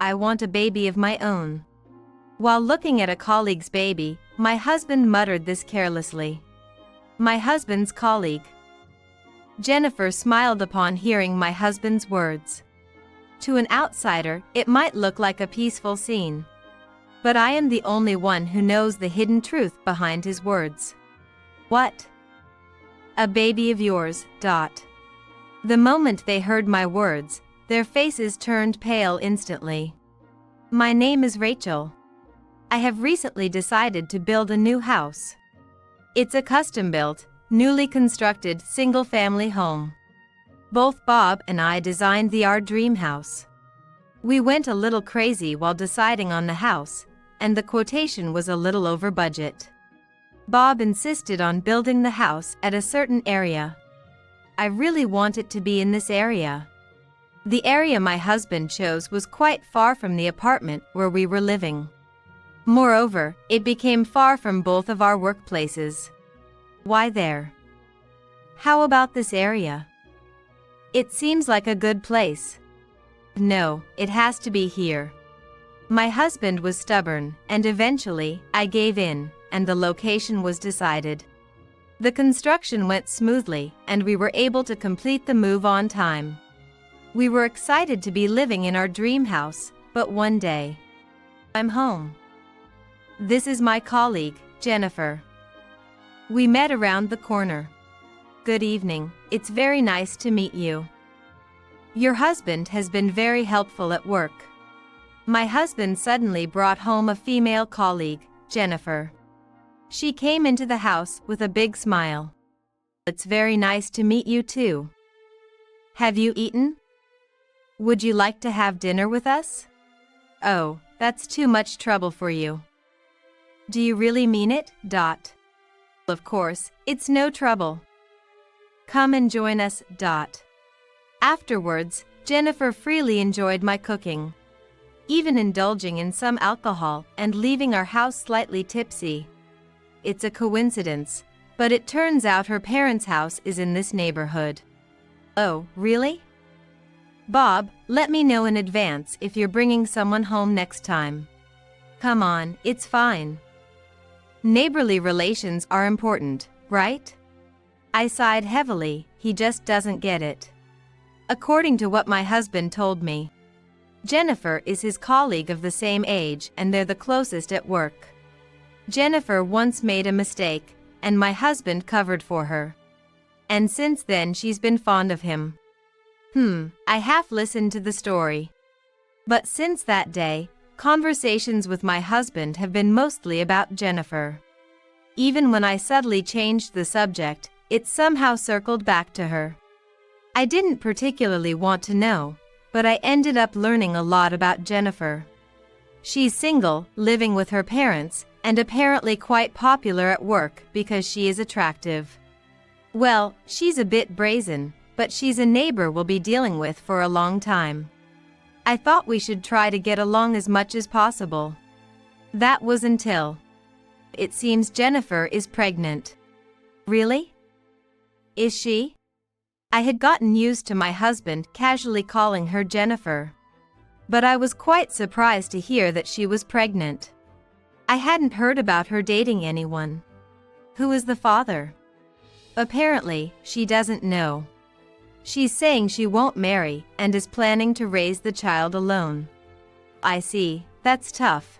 I want a baby of my own." While looking at a colleague's baby, my husband muttered this carelessly. My husband's colleague. Jennifer smiled upon hearing my husband's words. To an outsider, it might look like a peaceful scene. But I am the only one who knows the hidden truth behind his words. What? A baby of yours, Dot. The moment they heard my words, their faces turned pale instantly. My name is Rachel. I have recently decided to build a new house. It's a custom-built, newly constructed single-family home. Both Bob and I designed our dream house. We went a little crazy while deciding on the house, and the quotation was a little over budget. Bob insisted on building the house at a certain area. I really want it to be in this area. The area my husband chose was quite far from the apartment where we were living. Moreover, it became far from both of our workplaces. Why there? How about this area? It seems like a good place. No, it has to be here. My husband was stubborn, and eventually, I gave in, and the location was decided. The construction went smoothly, and we were able to complete the move on time. We were excited to be living in our dream house, but one day, I'm home. This is my colleague, Jennifer. We met around the corner. Good evening, it's very nice to meet you. Your husband has been very helpful at work. My husband suddenly brought home a female colleague, Jennifer. She came into the house with a big smile. It's very nice to meet you too. Have you eaten? Would you like to have dinner with us? Oh, that's too much trouble for you. Do you really mean it, Dot? Of course, it's no trouble. Come and join us, Dot. Afterwards, Jennifer freely enjoyed my cooking, even indulging in some alcohol and leaving our house slightly tipsy. It's a coincidence, but it turns out her parents' house is in this neighborhood. Oh, really? Bob, let me know in advance if you're bringing someone home next time. Come on, it's fine. Neighborly relations are important, right? I sighed heavily, he just doesn't get it. According to what my husband told me, Jennifer is his colleague of the same age and they're the closest at work. Jennifer once made a mistake, and my husband covered for her. And since then she's been fond of him. I half listened to the story. But since that day, conversations with my husband have been mostly about Jennifer. Even when I subtly changed the subject, it somehow circled back to her. I didn't particularly want to know, but I ended up learning a lot about Jennifer. She's single, living with her parents, and apparently quite popular at work because she is attractive. Well, she's a bit brazen, but she's a neighbor we'll be dealing with for a long time. I thought we should try to get along as much as possible. That was until it seems Jennifer is pregnant. Really? Is she? I had gotten used to my husband casually calling her Jennifer. But I was quite surprised to hear that she was pregnant. I hadn't heard about her dating anyone. Who is the father? Apparently, she doesn't know. She's saying she won't marry and is planning to raise the child alone. I see, that's tough.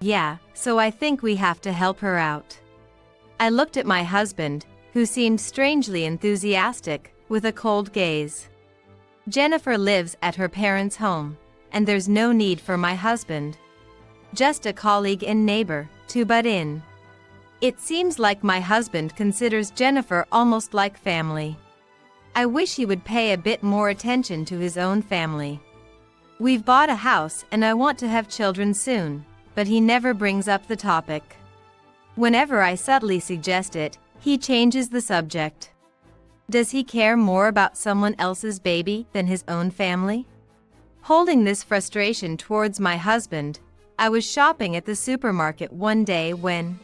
Yeah, so I think we have to help her out. I looked at my husband, who seemed strangely enthusiastic, with a cold gaze. Jennifer lives at her parents' home, and there's no need for my husband, just a colleague and neighbor, to butt in. It seems like my husband considers Jennifer almost like family. I wish he would pay a bit more attention to his own family. We've bought a house and I want to have children soon, but he never brings up the topic. Whenever I subtly suggest it, he changes the subject. Does he care more about someone else's baby than his own family? Holding this frustration towards my husband, I was shopping at the supermarket one day when...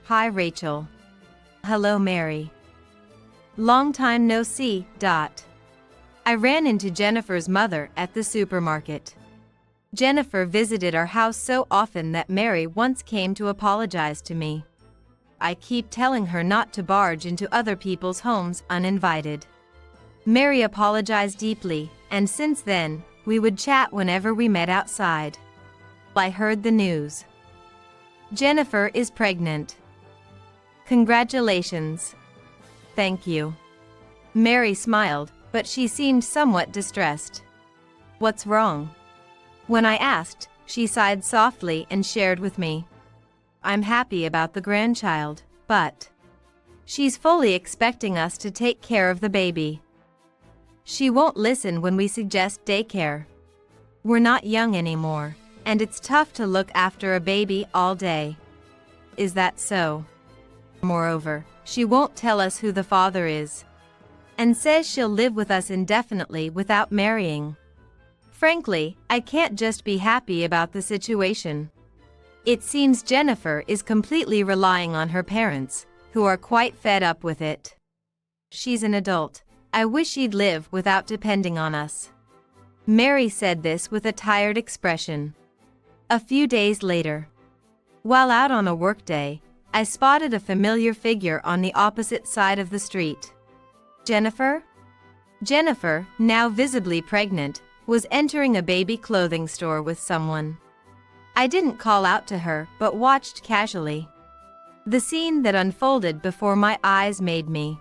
Hi Rachel. Hello Mary. Long time no see, Dot. I ran into Jennifer's mother at the supermarket. Jennifer visited our house so often that Mary once came to apologize to me. I keep telling her not to barge into other people's homes uninvited. Mary apologized deeply, and since then, we would chat whenever we met outside. I heard the news. Jennifer is pregnant. Congratulations. Thank you. Mary smiled, but she seemed somewhat distressed. What's wrong? When I asked, she sighed softly and shared with me. I'm happy about the grandchild, but she's fully expecting us to take care of the baby. She won't listen when we suggest daycare. We're not young anymore, and it's tough to look after a baby all day. Is that so? Moreover, she won't tell us who the father is, and says she'll live with us indefinitely without marrying. Frankly, I can't just be happy about the situation. It seems Jennifer is completely relying on her parents, who are quite fed up with it. She's an adult. I wish she'd live without depending on us. Mary said this with a tired expression. A few days later, while out on a workday, I spotted a familiar figure on the opposite side of the street. Jennifer? Jennifer, now visibly pregnant, was entering a baby clothing store with someone. I didn't call out to her, but watched casually. The scene that unfolded before my eyes made me,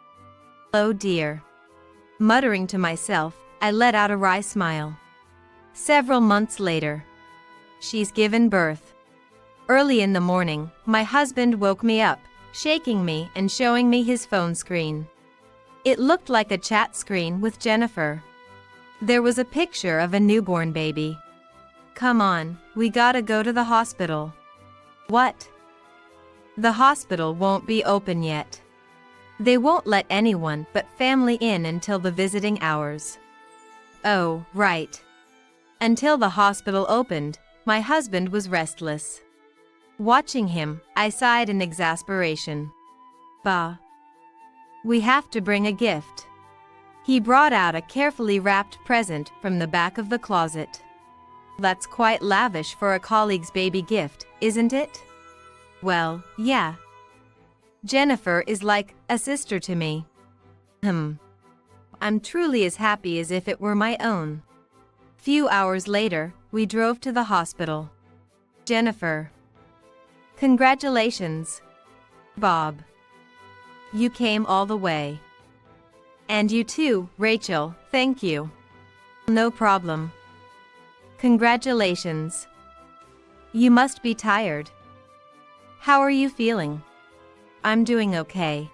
oh dear. Muttering to myself, I let out a wry smile. Several months later, she's given birth. Early in the morning, my husband woke me up, shaking me and showing me his phone screen. It looked like a chat screen with Jennifer. There was a picture of a newborn baby. Come on, we gotta go to the hospital. What? The hospital won't be open yet. They won't let anyone but family in until the visiting hours. Oh, right. Until the hospital opened, my husband was restless. Watching him, I sighed in exasperation. Bah. We have to bring a gift. He brought out a carefully wrapped present from the back of the closet. That's quite lavish for a colleague's baby gift, isn't it? Well, yeah. Jennifer is like a sister to me. I'm truly as happy as if it were my own. Few hours later, we drove to the hospital. Jennifer. Congratulations. Bob. You came all the way. And you too, Rachel, thank you. No problem. Congratulations. You must be tired. How are you feeling? I'm doing okay.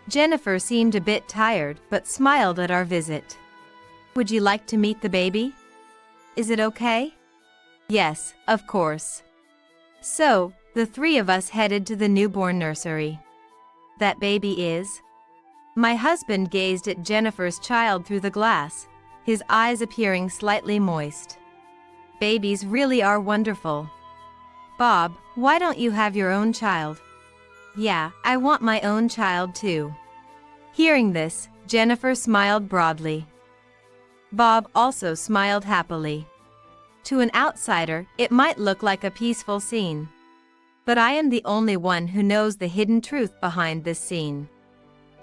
Jennifer seemed a bit tired but smiled at our visit. Would you like to meet the baby? Is it okay? Yes, of course. So, the three of us headed to the newborn nursery. That baby is? My husband gazed at Jennifer's child through the glass, his eyes appearing slightly moist. Babies really are wonderful. Bob, why don't you have your own child? Yeah, I want my own child too. Hearing this, Jennifer smiled broadly. Bob also smiled happily. To an outsider, it might look like a peaceful scene. But I am the only one who knows the hidden truth behind this scene.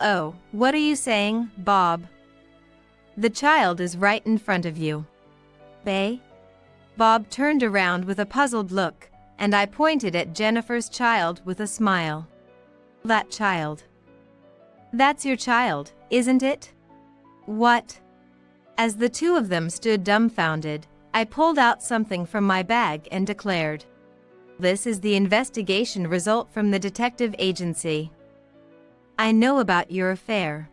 Oh, what are you saying, Bob? The child is right in front of you. Bae? Bob turned around with a puzzled look, and I pointed at Jennifer's child with a smile. That child. That's your child, isn't it? What? As the two of them stood dumbfounded, I pulled out something from my bag and declared, "This is the investigation result from the detective agency. I know about your affair."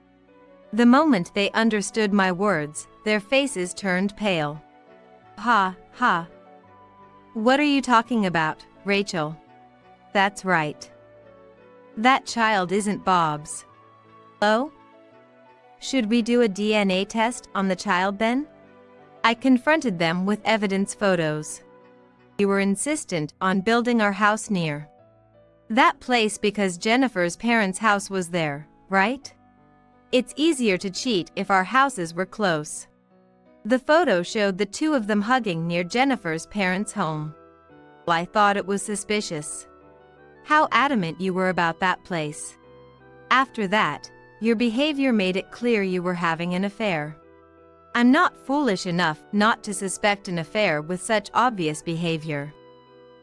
The moment they understood my words, their faces turned pale. Ha, ha. What are you talking about, Rachel? That's right. That child isn't Bob's. Oh? Should we do a DNA test on the child then? I confronted them with evidence photos. We were insistent on building our house near that place because Jennifer's parents' house was there, right? It's easier to cheat if our houses were close. The photo showed the two of them hugging near Jennifer's parents' home. I thought it was suspicious. How adamant you were about that place. After that, your behavior made it clear you were having an affair. I'm not foolish enough not to suspect an affair with such obvious behavior.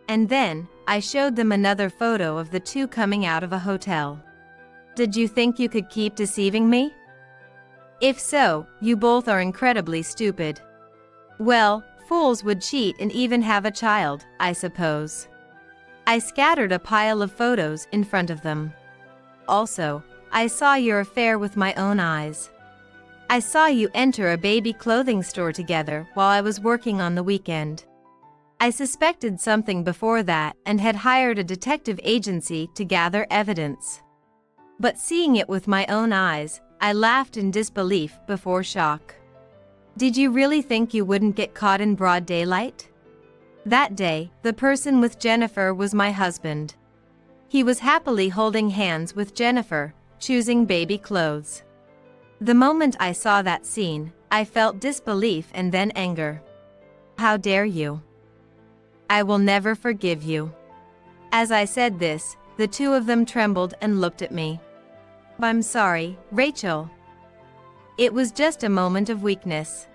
And then, I showed them another photo of the two coming out of a hotel. Did you think you could keep deceiving me? If so, you both are incredibly stupid. Well, fools would cheat and even have a child, I suppose. I scattered a pile of photos in front of them. Also, I saw your affair with my own eyes. I saw you enter a baby clothing store together while I was working on the weekend. I suspected something before that and had hired a detective agency to gather evidence. But seeing it with my own eyes, I laughed in disbelief before shock. Did you really think you wouldn't get caught in broad daylight? That day, the person with Jennifer was my husband. He was happily holding hands with Jennifer, choosing baby clothes. The moment I saw that scene, I felt disbelief and then anger. How dare you? I will never forgive you. As I said this, the two of them trembled and looked at me. I'm sorry, Rachel. It was just a moment of weakness.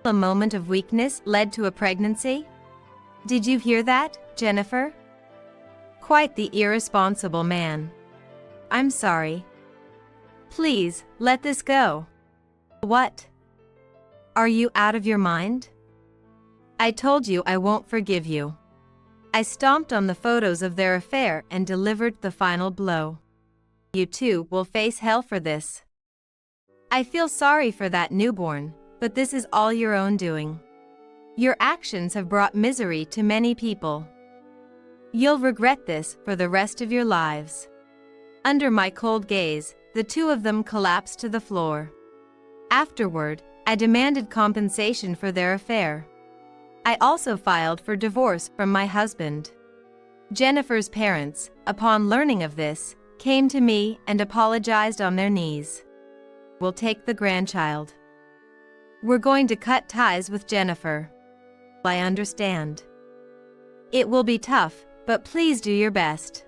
A moment of weakness led to a pregnancy? Did you hear that, Jennifer? Quite the irresponsible man. I'm sorry. Please, let this go. What? Are you out of your mind? I told you I won't forgive you. I stomped on the photos of their affair and delivered the final blow. You two will face hell for this. I feel sorry for that newborn, but this is all your own doing. Your actions have brought misery to many people. You'll regret this for the rest of your lives. Under my cold gaze, the two of them collapsed to the floor. Afterward, I demanded compensation for their affair. I also filed for divorce from my husband. Jennifer's parents, upon learning of this, came to me and apologized on their knees. We'll take the grandchild. We're going to cut ties with Jennifer. I understand. It will be tough, but please do your best.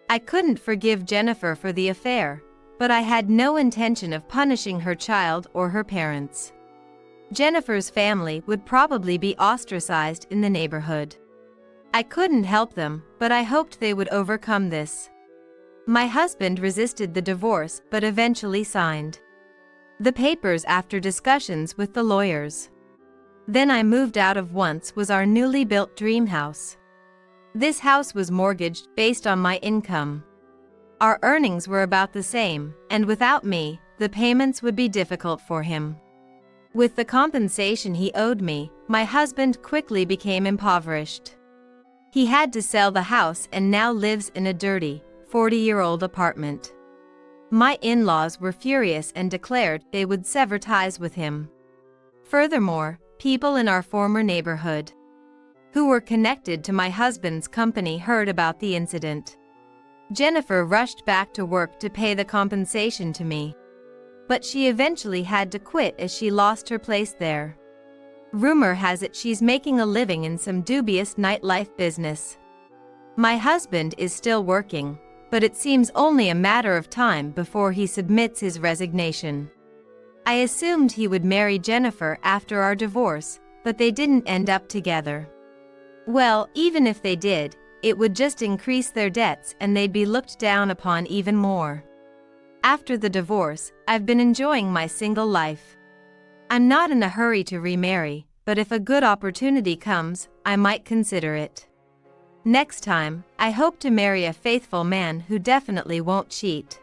I couldn't forgive Jennifer for the affair, but I had no intention of punishing her child or her parents. Jennifer's family would probably be ostracized in the neighborhood. I couldn't help them, but I hoped they would overcome this. My husband resisted the divorce but eventually signed the papers after discussions with the lawyers. Then I moved out of once was our newly built dream house. This house was mortgaged based on my income. Our earnings were about the same, and without me, the payments would be difficult for him. With the compensation he owed me, my husband quickly became impoverished. He had to sell the house and now lives in a dirty, 40-year-old apartment. My in-laws were furious and declared they would sever ties with him. Furthermore, people in our former neighborhood, who were connected to my husband's company, heard about the incident. Jennifer rushed back to work to pay the compensation to me. But she eventually had to quit as she lost her place there. Rumor has it she's making a living in some dubious nightlife business. My husband is still working, but it seems only a matter of time before he submits his resignation. I assumed he would marry Jennifer after our divorce, but they didn't end up together. Well, even if they did, it would just increase their debts and they'd be looked down upon even more. After the divorce, I've been enjoying my single life. I'm not in a hurry to remarry, but if a good opportunity comes, I might consider it. Next time, I hope to marry a faithful man who definitely won't cheat.